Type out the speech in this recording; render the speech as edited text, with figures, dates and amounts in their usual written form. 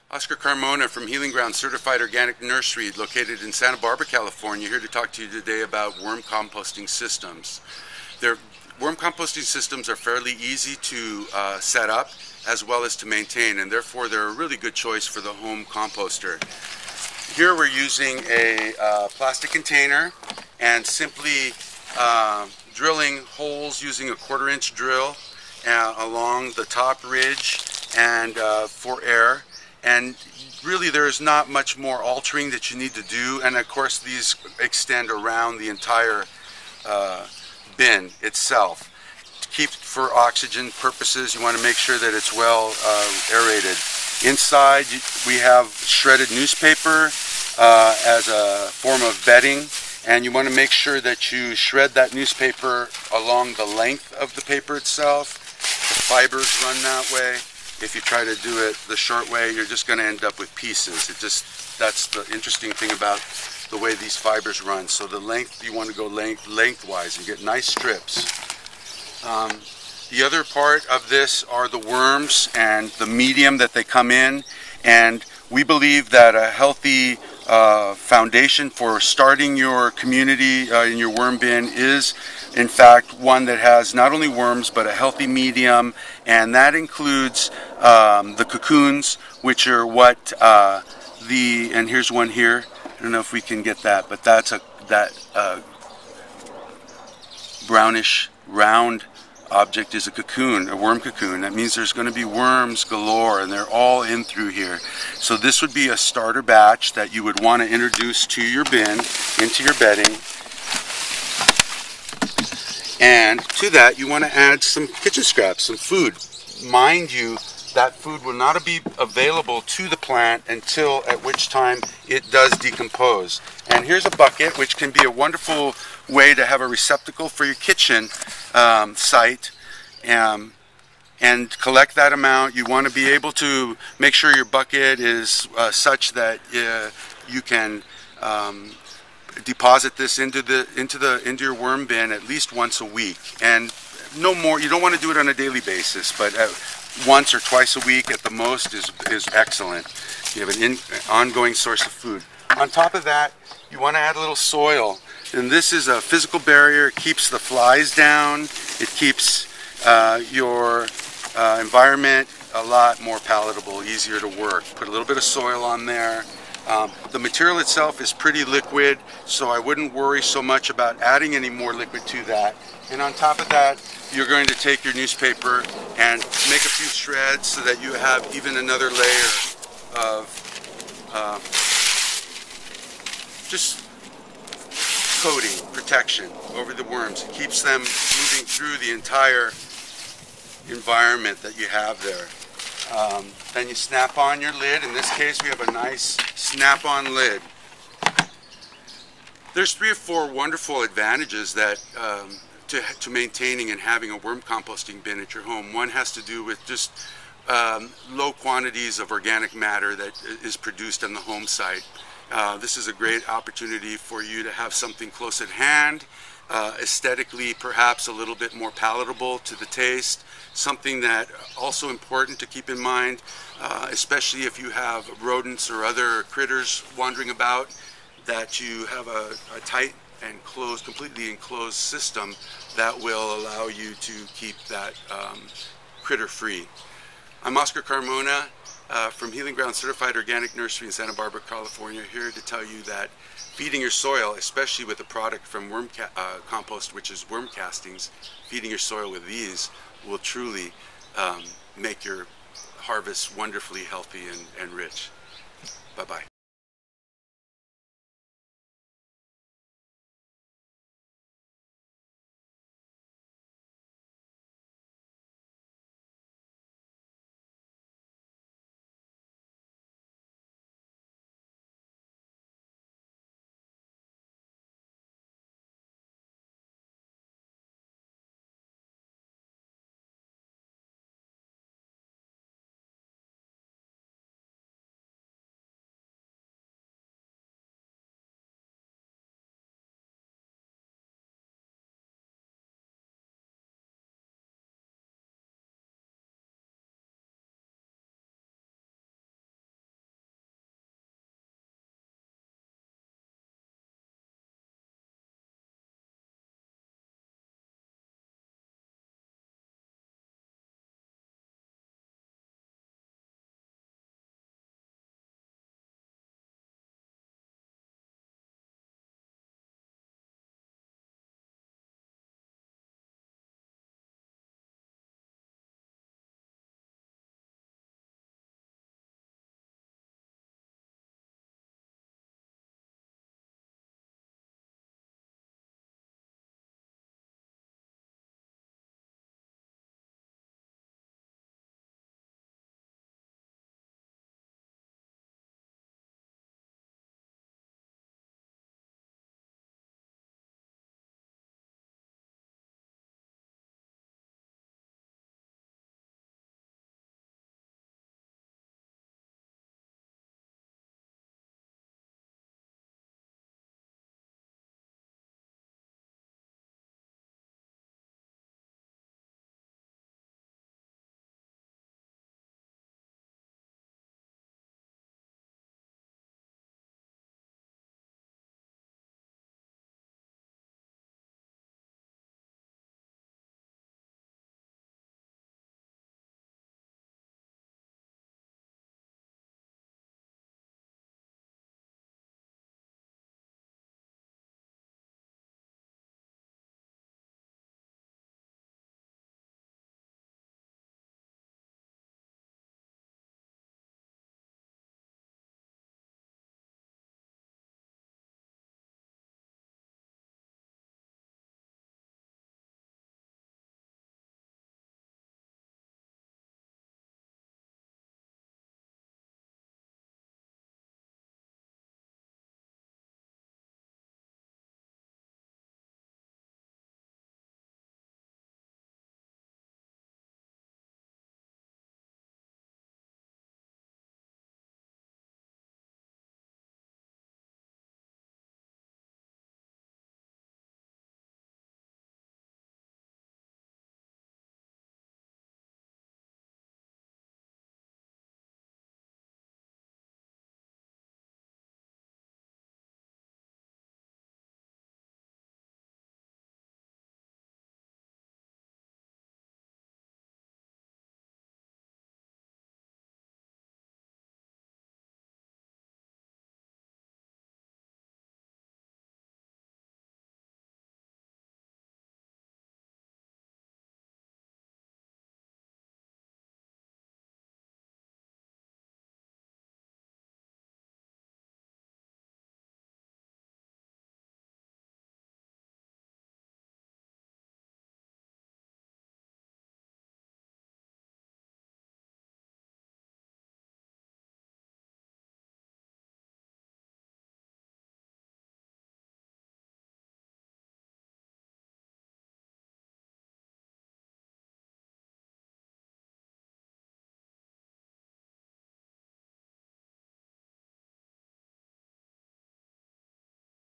Oscar Carmona from Healing Ground Certified Organic Nursery located in Santa Barbara, California, here to talk to you today about worm composting systems. Worm composting systems are fairly easy to set up as well as to maintain, and therefore they're a really good choice for the home composter. Here we're using a plastic container and simply drilling holes using a 1/4-inch drill along the top ridge and for air. And really there is not much more altering that you need to do, and of course these extend around the entire bin itself. To keep for oxygen purposes, you want to make sure that it's well aerated. Inside we have shredded newspaper as a form of bedding, and you want to make sure that you shred that newspaper along the length of the paper itself. The fibers run that way. If you try to do it the short way, you're just going to end up with pieces. That's the interesting thing about the way these fibers run. So the length, you want to go lengthwise and get nice strips. The other part of this are the worms and the medium that they come in, and we believe that a healthy foundation for starting your community in your worm bin is in fact one that has not only worms but a healthy medium, and that includes the cocoons, which are what and here's one here. I don't know if we can get that, but that's that brownish round object is a cocoon, a worm cocoon. That means there's going to be worms galore, and they're all in through here. So this would be a starter batch that you would want to introduce to your bin, into your bedding. And to that you want to add some kitchen scraps, some food. Mind you, that food will not be available to the plant until at which time it does decompose. And here's a bucket, which can be a wonderful way to have a receptacle for your kitchen site, and collect that amount. You want to be able to make sure your bucket is such that you can deposit this into your worm bin at least once a week, and no more. You don't want to do it on a daily basis, but once or twice a week at the most is excellent. You have an ongoing source of food. On top of that, you want to add a little soil, and this is a physical barrier. It keeps the flies down. It keeps your environment a lot more palatable, easier to work. Put a little bit of soil on there. The material itself is pretty liquid, so I wouldn't worry so much about adding any more liquid to that. And on top of that, you're going to take your newspaper and make a few shreds so that you have even another layer of just coating, protection over the worms. It keeps them moving through the entire environment that you have there. Then you snap on your lid. In this case, we have a nice snap-on lid. There's 3 or 4 wonderful advantages that to maintaining and having a worm composting bin at your home. One has to do with just low quantities of organic matter that is produced on the home site. This is a great opportunity for you to have something close at hand, aesthetically perhaps a little bit more palatable to the taste. Something that also important to keep in mind, especially if you have rodents or other critters wandering about, that you have a tight and completely enclosed system that will allow you to keep that critter free. I'm Oscar Carmona from Healing Ground Certified Organic Nursery in Santa Barbara, California, here to tell you that feeding your soil, especially with a product from worm compost, which is worm castings, feeding your soil with these will truly make your harvest wonderfully healthy and rich. Bye-bye.